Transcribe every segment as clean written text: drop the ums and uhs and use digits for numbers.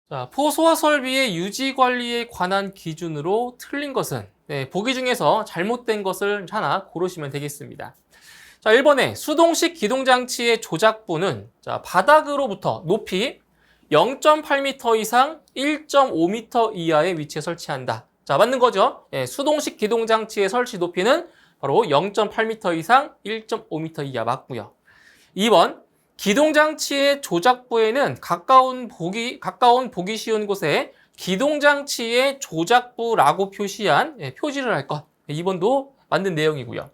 자, 포소화 설비의 유지 관리에 관한 기준으로 틀린 것은 보기 중에서 잘못된 것을 하나 고르시면 되겠습니다. 자, 1번에 수동식 기동장치의 조작부는 자, 바닥으로부터 높이 0.8m 이상 1.5m 이하의 위치에 설치한다. 자, 맞는 거죠? 수동식 기동장치의 설치 높이는 바로 0.8m 이상 1.5m 이하 맞고요. 2번 기동장치의 조작부에는 가까운 보기 쉬운 곳에 기동장치의 조작부라고 표시한 표지를 할 것. 2번도 맞는 내용이고요.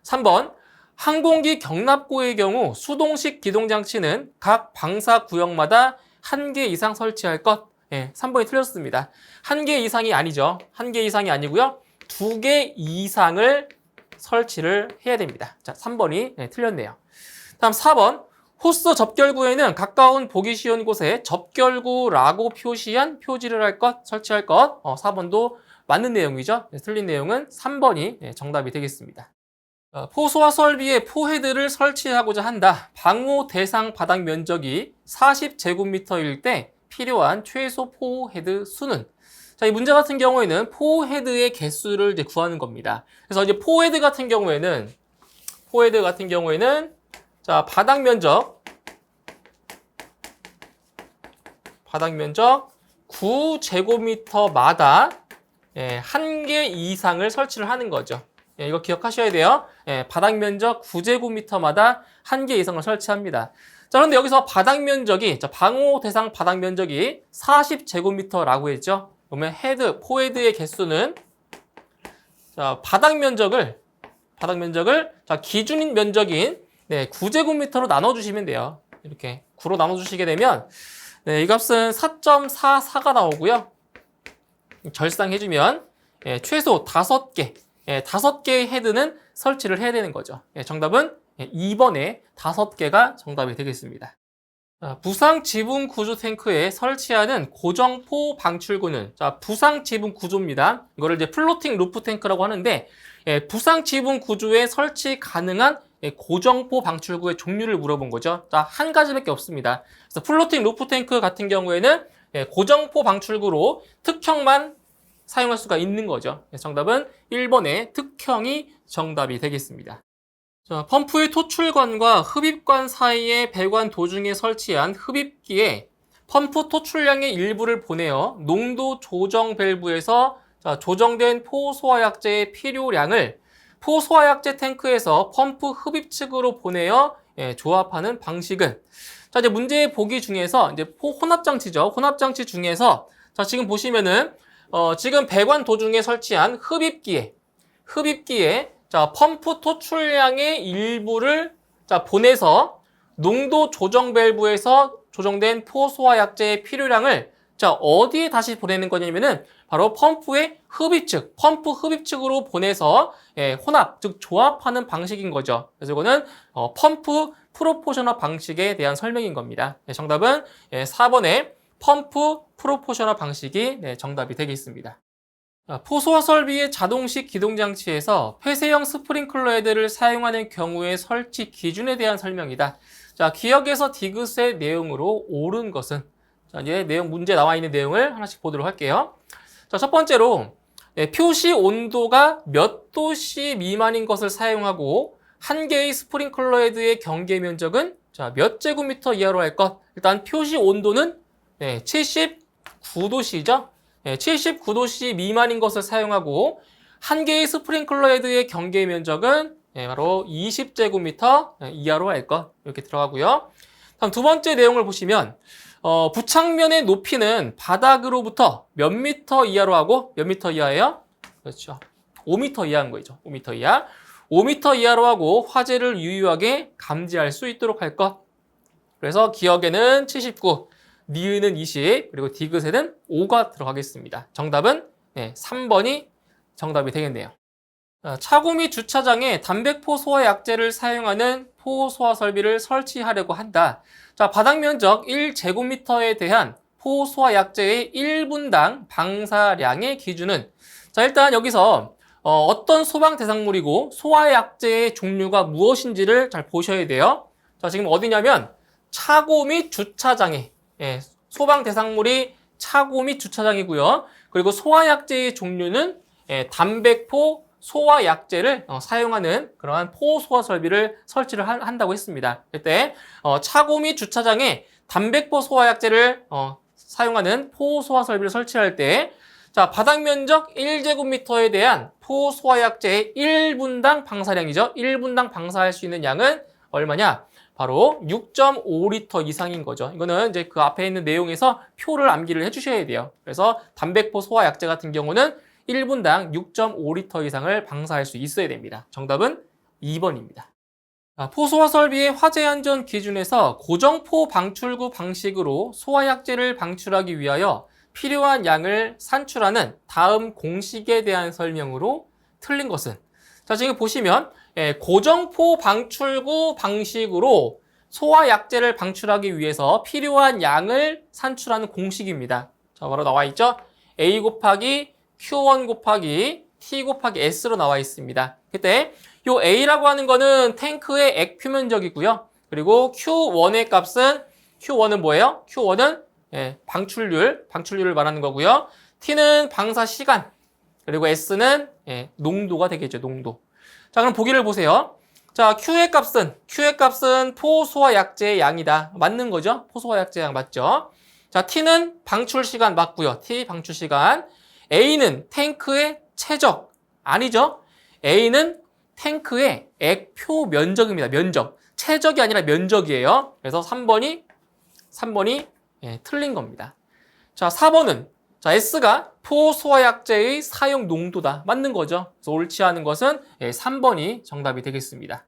3번 항공기 경납고의 경우 수동식 기동장치는 각 방사 구역마다 1개 이상 설치할 것. 3번이 틀렸습니다. 1개 이상이 아니죠. 1개 이상이 아니고요. 2개 이상을 설치를 해야 됩니다. 자, 3번이 틀렸네요. 다음 4번 호스 접결구에는 가까운 보기 쉬운 곳에 접결구라고 표시한 표지를 할 것, 설치할 것. 4번도 맞는 내용이죠. 틀린 내용은 3번이 정답이 되겠습니다. 포소화 설비에 포헤드를 설치하고자 한다. 방호 대상 바닥 면적이 40제곱미터일 때 필요한 최소 포헤드 수는? 자, 이 문제 같은 경우에는 포헤드의 개수를 이제 구하는 겁니다. 그래서 이제 포헤드 같은 경우에는 자, 바닥 면적 9제곱미터마다 1개 이상을 설치를 하는 거죠. 이거 기억하셔야 돼요. 바닥 면적 9제곱미터마다 1개 이상을 설치합니다. 자, 그런데 여기서 바닥 면적이, 방호 대상 바닥 면적이 40제곱미터라고 했죠. 그러면 포헤드의 개수는, 자, 바닥 면적을, 자, 기준 면적인 9제곱미터로 나눠주시면 돼요. 이렇게 9로 나눠주시게 되면, 이 값은 4.44가 나오고요. 절상해주면, 최소 5개, 5개의 헤드는 설치를 해야 되는 거죠. 정답은 2번에 5개가 정답이 되겠습니다. 부상 지붕 구조 탱크에 설치하는 고정포 방출구는, 자, 부상 지붕 구조입니다. 이거를 이제 플로팅 루프 탱크라고 하는데, 부상 지붕 구조에 설치 가능한 고정포 방출구의 종류를 물어본 거죠. 자, 한 가지밖에 없습니다. 그래서 플로팅 루프 탱크 같은 경우에는 고정포 방출구로 특형만 사용할 수가 있는 거죠. 정답은 1번의 특형이 정답이 되겠습니다. 자, 펌프의 토출관과 흡입관 사이의 배관 도중에 설치한 흡입기에 펌프 토출량의 일부를 보내어 농도 조정 밸브에서 조정된 포소화약제의 필요량을 포소화약제 탱크에서 펌프 흡입 측으로 보내어 조합하는 방식은, 자, 이제 문제의 보기 중에서 이제 혼합장치죠. 혼합장치 중에서, 자, 지금 보시면은 지금 배관 도중에 설치한 흡입기에 자, 펌프 토출량의 일부를 자, 보내서 농도 조정 밸브에서 조정된 포소화약제의 필요량을, 자, 어디에 다시 보내는 거냐면은 바로 펌프의 흡입측, 펌프 흡입측으로 보내서 혼합, 즉 조합하는 방식인 거죠. 그래서 이거는 펌프 프로포셔널 방식에 대한 설명인 겁니다. 정답은 4번의 펌프 프로포셔널 방식이 정답이 되겠습니다. 포소화 설비의 자동식 기동장치에서 폐쇄형 스프링클러 헤드를 사용하는 경우의 설치 기준에 대한 설명이다. 자, 기억에서 디귿의 내용으로 옳은 것은? 자, 이제 문제 나와 있는 내용을 하나씩 보도록 할게요. 자, 첫 번째로 표시 온도가 몇 도씨 미만인 것을 사용하고 한 개의 스프링클러 헤드의 경계 면적은 자, 몇 제곱미터 이하로 할 것. 일단 표시 온도는 79도씨죠. 79도씨 미만인 것을 사용하고 한 개의 스프링클러 헤드의 경계 면적은 바로 20제곱미터 이하로 할 것. 이렇게 들어가고요. 다음 두 번째 내용을 보시면 부착면의 높이는 바닥으로부터 몇 미터 이하로 하고 몇 미터 이하예요? 그렇죠. 5미터 이하인 거죠. 5미터 이하. 5미터 이하로 하고 화재를 유효하게 감지할 수 있도록 할 것. 그래서 기억에는 79, 니은은 20, 그리고 디귿에는 5가 들어가겠습니다. 정답은 3번이 정답이 되겠네요. 차고 및 주차장에 담백포 소화 약제를 사용하는 포소화 설비를 설치하려고 한다. 자, 바닥 면적 1제곱미터에 대한 포소화 약제의 1분당 방사량의 기준은, 자, 일단 여기서 어떤 소방 대상물이고 소화 약제의 종류가 무엇인지를 잘 보셔야 돼요. 자, 지금 어디냐면 차고 및 주차장에 소방 대상물이 차고 및 주차장이고요. 그리고 소화약제의 종류는 담백포 소화약제를 사용하는 그러한 포소화 설비를 설치를 한다고 했습니다. 그때 차고 및 주차장에 담백포 소화약제를 사용하는 포소화 설비를 설치할 때 자, 바닥 면적 1제곱미터에 대한 포소화약제의 1분당 방사량이죠. 1분당 방사할 수 있는 양은 얼마냐? 바로 6.5리터 이상인 거죠. 이거는 이제 그 앞에 있는 내용에서 표를 암기를 해주셔야 돼요. 그래서 담백포 소화약제 같은 경우는 1분당 6.5리터 이상을 방사할 수 있어야 됩니다. 정답은 2번입니다. 포소화 설비의 화재 안전 기준에서 고정포 방출구 방식으로 소화약제를 방출하기 위하여 필요한 양을 산출하는 다음 공식에 대한 설명으로 틀린 것은? 자, 지금 보시면 고정포 방출구 방식으로 소화약제를 방출하기 위해서 필요한 양을 산출하는 공식입니다. 자, 바로 나와 있죠? A 곱하기 Q1 곱하기 T 곱하기 S로 나와 있습니다. 그때 요 A라고 하는 거는 탱크의 액 표면적이고요. 그리고 Q1의 값은 Q1은 뭐예요? Q1은 방출률을 말하는 거고요. T는 방사 시간, 그리고 S는 농도가 되겠죠, 농도. 자, 그럼 보기를 보세요. 자, Q의 값은 포소화약제의 양이다. 맞는 거죠? 포소화약제 양 맞죠? 자, T는 방출 시간 맞고요. T 방출 시간. A는 탱크의 최적. 아니죠? A는 탱크의 액표 면적입니다. 면적. 최적이 아니라 면적이에요. 그래서 3번이 틀린 겁니다. 자, 4번은 자, S가 포소화약제의 사용 농도다. 맞는 거죠. 그래서 옳지 않은 것은 3번이 정답이 되겠습니다.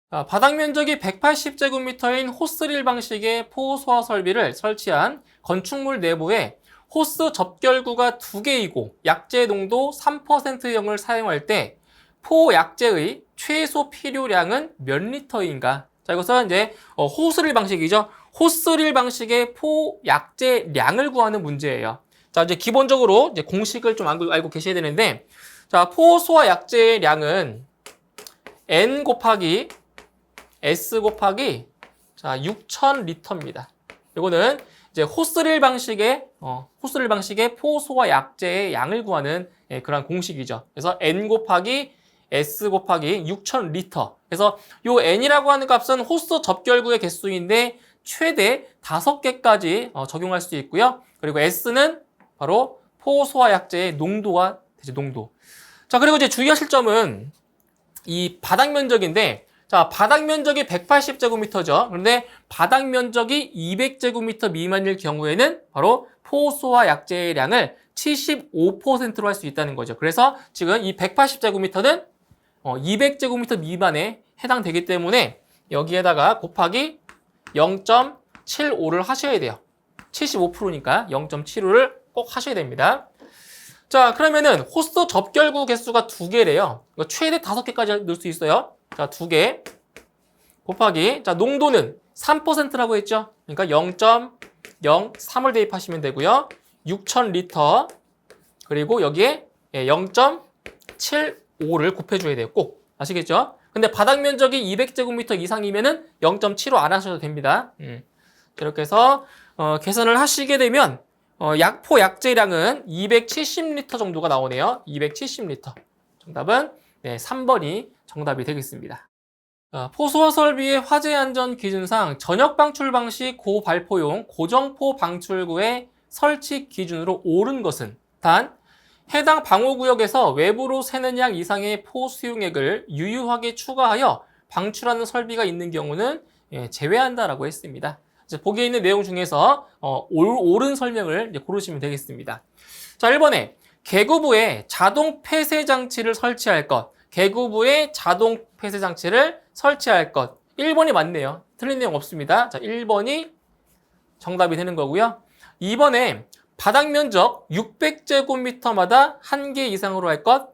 바닥 면적이 180제곱미터인 호스릴 방식의 포소화 설비를 설치한 건축물 내부에 호스 접결구가 2개이고 약제 농도 3%형을 사용할 때 포약제의 최소 필요량은 몇 리터인가? 자, 이것은 이제 호스릴 방식이죠. 호스릴 방식의 포약제량을 구하는 문제예요. 자, 이제 기본적으로 이제 공식을 좀 알고 계셔야 되는데, 자, 포소화약제량은 N 곱하기 S 곱하기 자, 6,000리터입니다. 이거는 이제 호스릴 방식의 포소화약제의 양을 구하는 그런 공식이죠. 그래서 N 곱하기 S 곱하기 6,000리터. 그래서 요 N이라고 하는 값은 호스 접결구의 개수인데 최대 5개까지 적용할 수 있고요. 그리고 S는 바로 포소화약제의 농도가 되죠, 농도. 자, 그리고 이제 주의하실 점은 이 바닥 면적인데, 자, 바닥 면적이 180제곱미터죠. 그런데 바닥 면적이 200제곱미터 미만일 경우에는 바로 포소화약제의 양을 75%로 할 수 있다는 거죠. 그래서 지금 이 180제곱미터는 200제곱미터 미만에 해당되기 때문에 여기에다가 곱하기 0.75를 하셔야 돼요. 75%니까 0.75를 꼭 하셔야 됩니다. 자, 그러면은 호스 접결구 개수가 2개래요. 최대 5개까지 넣을 수 있어요. 자, 2개 곱하기 자, 농도는 3%라고 했죠. 그러니까 0.03을 대입하시면 되고요. 6,000리터 그리고 여기에 0.75를 곱해줘야 돼요. 꼭 아시겠죠? 근데 바닥 면적이 200제곱미터 이상이면은 0.75 안 하셔도 됩니다. 이렇게 해서 계산을 하시게 되면 포약제량은 270리터 정도가 나오네요. 270리터. 정답은 3번이 정답이 되겠습니다. 포소화 설비의 화재 안전 기준상 전역 방출 방식 고발포용 고정포 방출구의 설치 기준으로 옳은 것은 단 해당 방호구역에서 외부로 새는 양 이상의 포 수용액을 유유하게 추가하여 방출하는 설비가 있는 경우는 제외한다라고 했습니다. 보기에 있는 내용 중에서 옳은 설명을 고르시면 되겠습니다. 자, 1번에 개구부에 자동 폐쇄 장치를 설치할 것. 개구부에 자동 폐쇄 장치를 설치할 것. 1번이 맞네요. 틀린 내용 없습니다. 자, 1번이 정답이 되는 거고요. 2번에 바닥 면적 600제곱미터마다 1개 이상으로 할 것.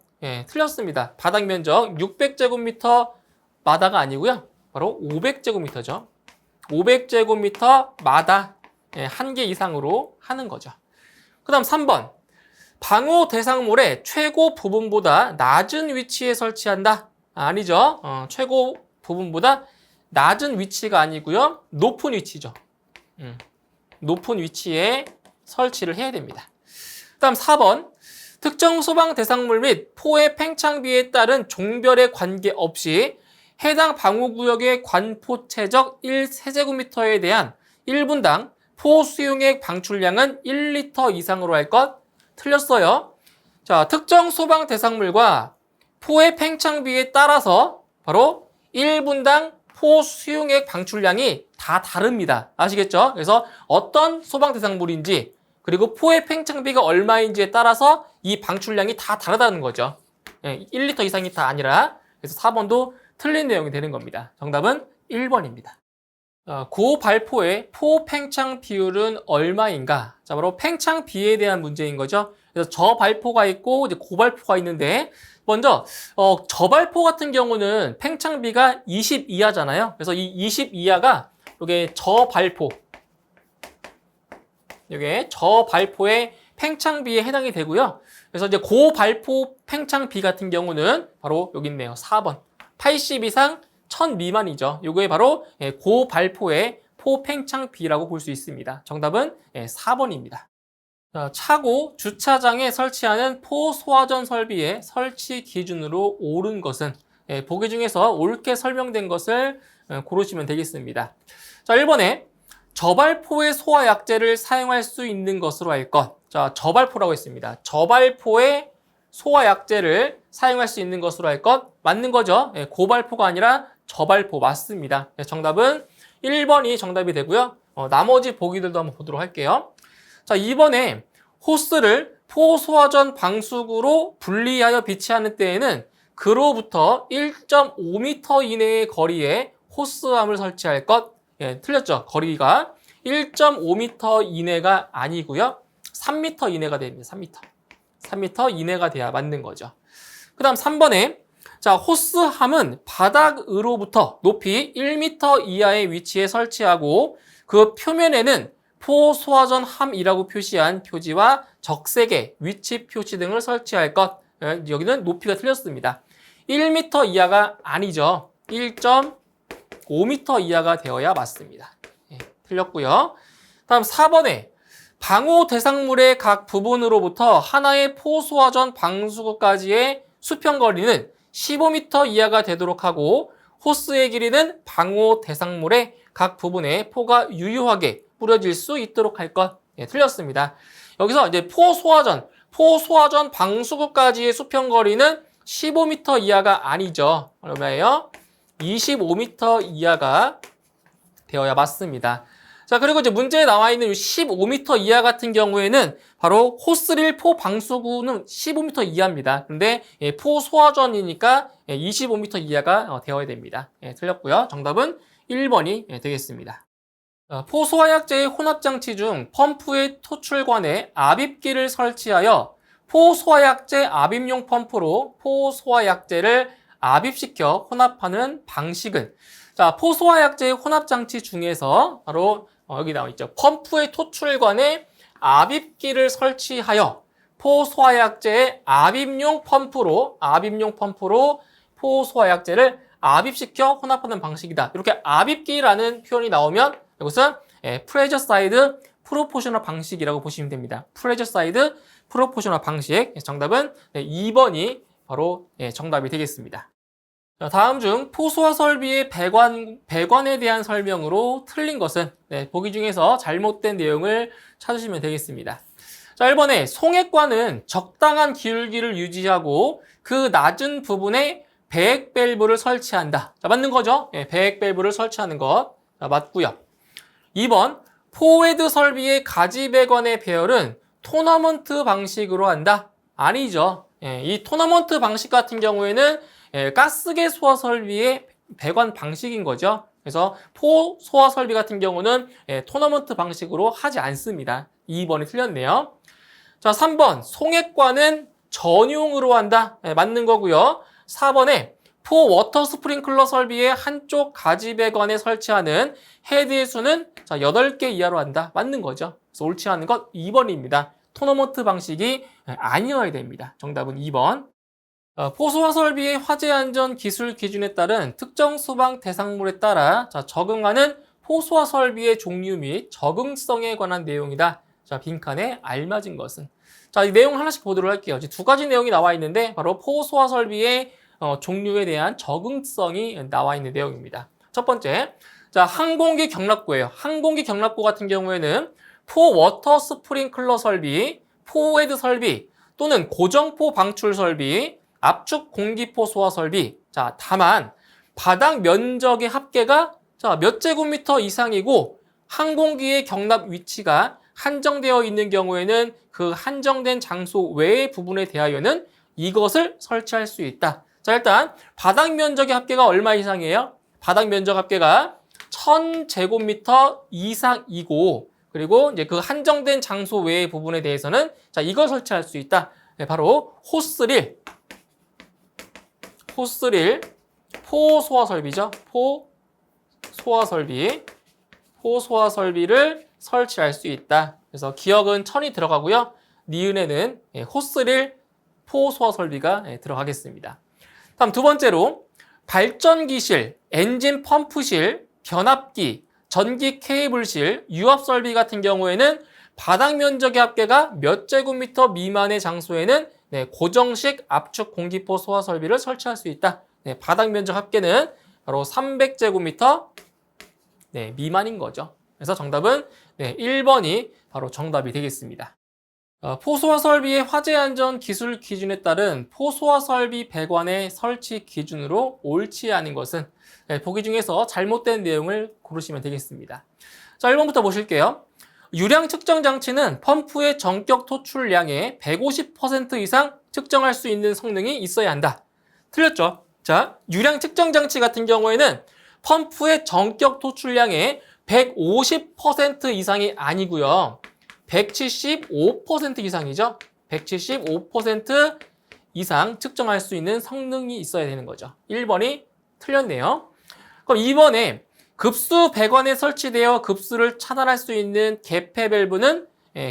틀렸습니다. 바닥 면적 600제곱미터마다가 아니고요. 바로 500제곱미터죠. 500제곱미터마다 1개 이상으로 하는 거죠. 그 다음 3번. 방호 대상물의 최고 부분보다 낮은 위치에 설치한다. 아니죠. 최고 부분보다 낮은 위치가 아니고요. 높은 위치죠. 높은 위치에 설치를 해야 됩니다. 다음 4번. 특정 소방 대상물 및 포의 팽창비에 따른 종별에 관계없이 해당 방호구역의 관포체적 1세제곱미터에 대한 1분당 포 수용액 방출량은 1리터 이상으로 할 것. 틀렸어요. 자, 특정 소방 대상물과 포의 팽창비에 따라서 바로 1분당 포 수용액 방출량이 다 다릅니다. 아시겠죠? 그래서 어떤 소방 대상물인지 그리고 포의 팽창비가 얼마인지에 따라서 이 방출량이 다 다르다는 거죠. 1리터 이상이 다 아니라. 그래서 4번도 틀린 내용이 되는 겁니다. 정답은 1번입니다. 고발포의 포 팽창 비율은 얼마인가? 자, 바로 팽창비에 대한 문제인 거죠. 그래서 저발포가 있고 이제 고발포가 있는데 먼저 저발포 같은 경우는 팽창비가 20 이하잖아요. 그래서 이 20 이하가 이게 저발포, 이게 저발포의 팽창비에 해당이 되고요. 그래서 이제 고발포 팽창비 같은 경우는 바로 여기 있네요. 4번. 80 이상 1000 미만이죠. 이게 바로 고발포의 포팽창비라고 볼 수 있습니다. 정답은 4번입니다. 차고 주차장에 설치하는 포소화전 설비의 설치 기준으로 옳은 것은 보기 중에서 옳게 설명된 것을 고르시면 되겠습니다. 자, 1번에 저발포의 소화약제를 사용할 수 있는 것으로 할 것. 자, 저발포라고 했습니다. 저발포의 소화약제를 사용할 수 있는 것으로 할 것. 맞는 거죠? 고발포가 아니라 저발포 맞습니다. 정답은 1번이 정답이 되고요. 나머지 보기들도 한번 보도록 할게요. 자, 2번에 호스를 포소화전 방수구로 분리하여 비치하는 때에는 그로부터 1.5m 이내의 거리에 호스암을 설치할 것. 틀렸죠? 거리가 1.5m 이내가 아니고요. 3m 이내가 됩니다. 3m. 3m 이내가 돼야 맞는 거죠. 그 다음 3번에 자, 호스함은 바닥으로부터 높이 1m 이하의 위치에 설치하고 그 표면에는 포소화전함이라고 표시한 표지와 적색의 위치 표시 등을 설치할 것. 여기는 높이가 틀렸습니다. 1m 이하가 아니죠. 1.5m 이하가 되어야 맞습니다. 틀렸고요. 다음 4번에 방호 대상물의 각 부분으로부터 하나의 포소화전 방수구까지의 수평거리는 15m 이하가 되도록 하고 호스의 길이는 방호 대상물의 각 부분에 포가 유효하게 뿌려질 수 있도록 할 것. 틀렸습니다. 여기서 이제 포소화전 방수구까지의 수평거리는 15m 이하가 아니죠. 얼마예요? 25m 이하가 되어야 맞습니다. 자, 그리고 이제 문제에 나와 있는 15m 이하 같은 경우에는 바로 호스릴 포 방수구는 15m 이하입니다. 근데 포소화전이니까 25m 이하가 되어야 됩니다. 틀렸고요. 정답은 1번이 되겠습니다. 포소화약제의 혼합장치 중 펌프의 토출관에 압입기를 설치하여 포소화약제 압입용 펌프로 포소화약제를 압입시켜 혼합하는 방식은 자, 포소화약제의 혼합장치 중에서 바로 여기 나와 있죠. 펌프의 토출관에 압입기를 설치하여 포소화약제의 압입용 펌프로 포소화약제를 압입시켜 혼합하는 방식이다. 이렇게 압입기라는 표현이 나오면 이것은 프레저 사이드 프로포셔널 방식이라고 보시면 됩니다. 프레저 사이드 프로포셔널 방식. 정답은 2번이 바로 정답이 되겠습니다. 다음 중 포소화 설비의 배관에 대한 설명으로 틀린 것은 보기 중에서 잘못된 내용을 찾으시면 되겠습니다. 자, 1번에 송액관은 적당한 기울기를 유지하고 그 낮은 부분에 배액 밸브를 설치한다. 자, 맞는 거죠? 배액 밸브를 설치하는 것. 자, 맞고요. 2번 포웨드 설비의 가지 배관의 배열은 토너먼트 방식으로 한다. 아니죠. 이 토너먼트 방식 같은 경우에는 가스계 소화 설비의 배관 방식인 거죠. 그래서 포 소화 설비 같은 경우는 토너먼트 방식으로 하지 않습니다. 2번이 틀렸네요. 자, 3번 송액관은 전용으로 한다. 맞는 거고요. 4번에 포 워터 스프링클러 설비의 한쪽 가지 배관에 설치하는 헤드의 수는 자, 8개 이하로 한다. 맞는 거죠. 그래서 옳지 않은 것 2번입니다. 토너먼트 방식이 아니어야 됩니다. 정답은 2번. 포소화 설비의 화재 안전 기술 기준에 따른 특정 소방 대상물에 따라 적응하는 포소화 설비의 종류 및 적응성에 관한 내용이다. 자, 빈칸에 알맞은 것은. 자, 이 내용 하나씩 보도록 할게요. 이제 두 가지 내용이 나와 있는데 바로 포소화 설비의 종류에 대한 적응성이 나와 있는 내용입니다. 첫 번째, 자, 항공기 경납고예요. 항공기 경납고 같은 경우에는 포워터 스프링클러 설비, 포헤드 설비 또는 고정포 방출 설비, 압축 공기포 소화 설비. 자, 다만 바닥 면적의 합계가 자, 몇 제곱미터 이상이고 항공기의 경납 위치가 한정되어 있는 경우에는 그 한정된 장소 외의 부분에 대하여는 이것을 설치할 수 있다. 자, 일단 바닥 면적의 합계가 얼마 이상이에요? 바닥 면적 합계가 1000제곱미터 이상이고 그리고 이제 그 한정된 장소 외의 부분에 대해서는 자, 이걸 설치할 수 있다. 네, 바로 호스릴 포소화 설비죠. 포소화 설비를 설치할 수 있다. 그래서 기억은 1000이 들어가고요. 니은에는 호스릴 포소화 설비가 들어가겠습니다. 다음 두 번째로 발전기실, 엔진 펌프실, 변압기, 전기 케이블실, 유압 설비 같은 경우에는 바닥 면적의 합계가 몇 제곱미터 미만의 장소에는 고정식 압축 공기포 소화 설비를 설치할 수 있다. 바닥 면적 합계는 바로 300제곱미터 미만인 거죠. 그래서 정답은 1번이 바로 정답이 되겠습니다. 포소화 설비의 화재 안전 기술 기준에 따른 포소화 설비 배관의 설치 기준으로 옳지 않은 것은 보기 중에서 잘못된 내용을 고르시면 되겠습니다. 자, 1번부터 보실게요. 유량 측정 장치는 펌프의 전격 토출량의 150% 이상 측정할 수 있는 성능이 있어야 한다. 틀렸죠? 자, 유량 측정 장치 같은 경우에는 펌프의 전격 토출량의 150% 이상이 아니고요. 175% 이상이죠. 175% 이상 측정할 수 있는 성능이 있어야 되는 거죠. 1번이 틀렸네요. 그럼 2번에 급수 배관에 설치되어 급수를 차단할 수 있는 개폐 밸브는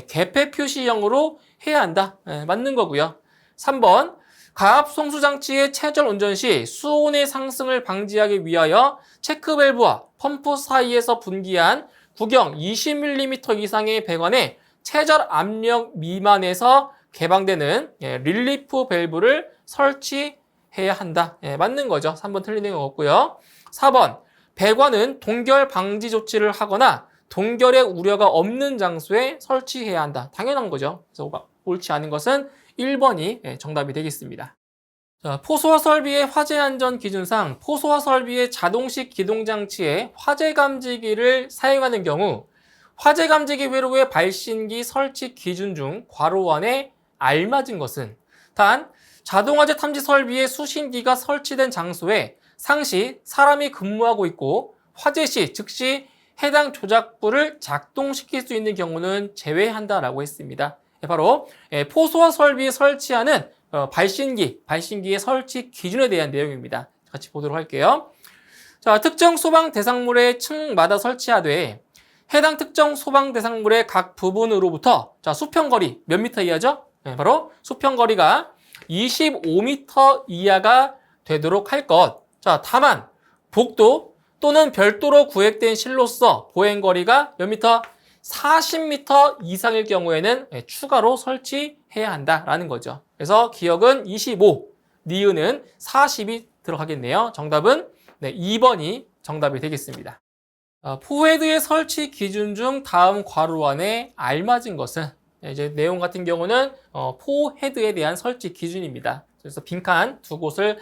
개폐 표시형으로 해야 한다. 맞는 거고요. 3번 가압 송수 장치의 체절 운전 시 수온의 상승을 방지하기 위하여 체크 밸브와 펌프 사이에서 분기한 구경 20mm 이상의 배관에 체절 압력 미만에서 개방되는 릴리프 밸브를 설치해야 한다. 맞는 거죠. 3번 틀리는 거 없고요. 4번 배관은 동결 방지 조치를 하거나 동결의 우려가 없는 장소에 설치해야 한다. 당연한 거죠. 그래서 옳지 않은 것은 1번이 정답이 되겠습니다. 자, 포소화 설비의 화재 안전 기준상 포소화 설비의 자동식 기동 장치에 화재 감지기를 사용하는 경우 화재 감지기 회로의 발신기 설치 기준 중 괄호 안에 알맞은 것은 단 자동화재 탐지 설비의 수신기가 설치된 장소에 상시 사람이 근무하고 있고 화재 시 즉시 해당 조작부를 작동시킬 수 있는 경우는 제외한다라고 했습니다. 바로 포소화 설비에 설치하는 발신기의 설치 기준에 대한 내용입니다. 같이 보도록 할게요. 자, 특정 소방 대상물의 층마다 설치하되 해당 특정 소방 대상물의 각 부분으로부터 자, 수평거리 몇 미터 이하죠? 바로 수평거리가 25m 이하가 되도록 할 것. 자, 다만 복도 또는 별도로 구획된 실로서 보행거리가 몇 미터? 40m 이상일 경우에는 추가로 설치해야 한다라는 거죠. 그래서 기억은 25, 니은은 40이 들어가겠네요. 정답은 2번이 정답이 되겠습니다. 포헤드의 설치 기준 중 다음 괄호 안에 알맞은 것은 이제 내용 같은 경우는 포헤드에 대한 설치 기준입니다. 그래서 빈칸 두 곳을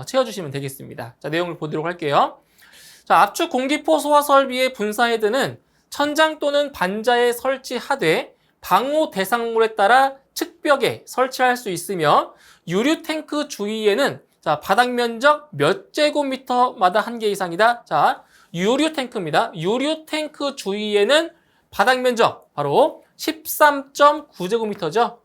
채워주시면 되겠습니다. 자, 내용을 보도록 할게요. 자, 압축 공기포 소화 설비의 분사 헤드는 천장 또는 반자에 설치하되 방호 대상물에 따라 측벽에 설치할 수 있으며 유류 탱크 주위에는 자, 바닥 면적 몇 제곱미터마다 한 개 이상이다. 자, 유류 탱크입니다. 유류 탱크 주위에는 바닥 면적 바로 13.9제곱미터죠.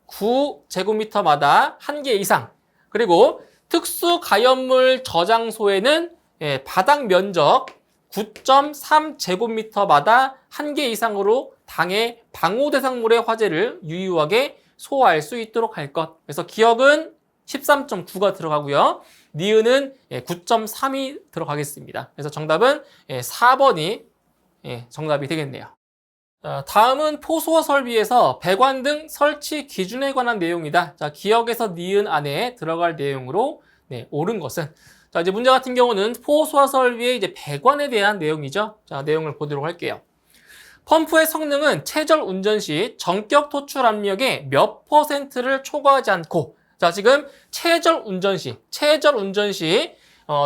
13.9제곱미터마다 한 개 이상. 그리고 특수 가연물 저장소에는 바닥 면적 9.3제곱미터마다 한 개 이상으로 당해 방호 대상물의 화재를 유효하게 소화할 수 있도록 할 것. 그래서 기억은 13.9가 들어가고요. 니은은 9.3이 들어가겠습니다. 그래서 정답은 4번이 정답이 되겠네요. 자, 다음은 포수어 설비에서 배관 등 설치 기준에 관한 내용이다. 자, 기역에서 니은 안에 들어갈 내용으로 옳은 것은. 자, 이제 문제 같은 경우는 포수어 설비의 이제 배관에 대한 내용이죠. 자, 내용을 보도록 할게요. 펌프의 성능은 체절 운전 시 전격 토출 압력의 몇 %를 초과하지 않고, 자, 지금 체절 운전 시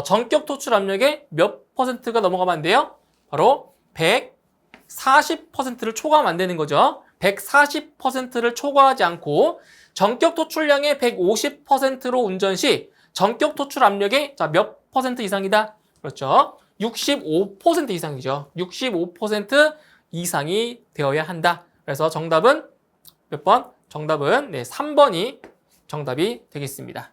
전격 토출 압력의 몇 %가 넘어가면 안 돼요? 바로 140%를 초과하면 안 되는 거죠. 140%를 초과하지 않고 전격 토출량의 150%로 운전 시 전격 토출 압력의 자, 몇 % 이상이다? 그렇죠. 65% 이상이죠. 65% 이상이 되어야 한다. 그래서 정답은 몇 번? 정답은 3번이 정답이 되겠습니다.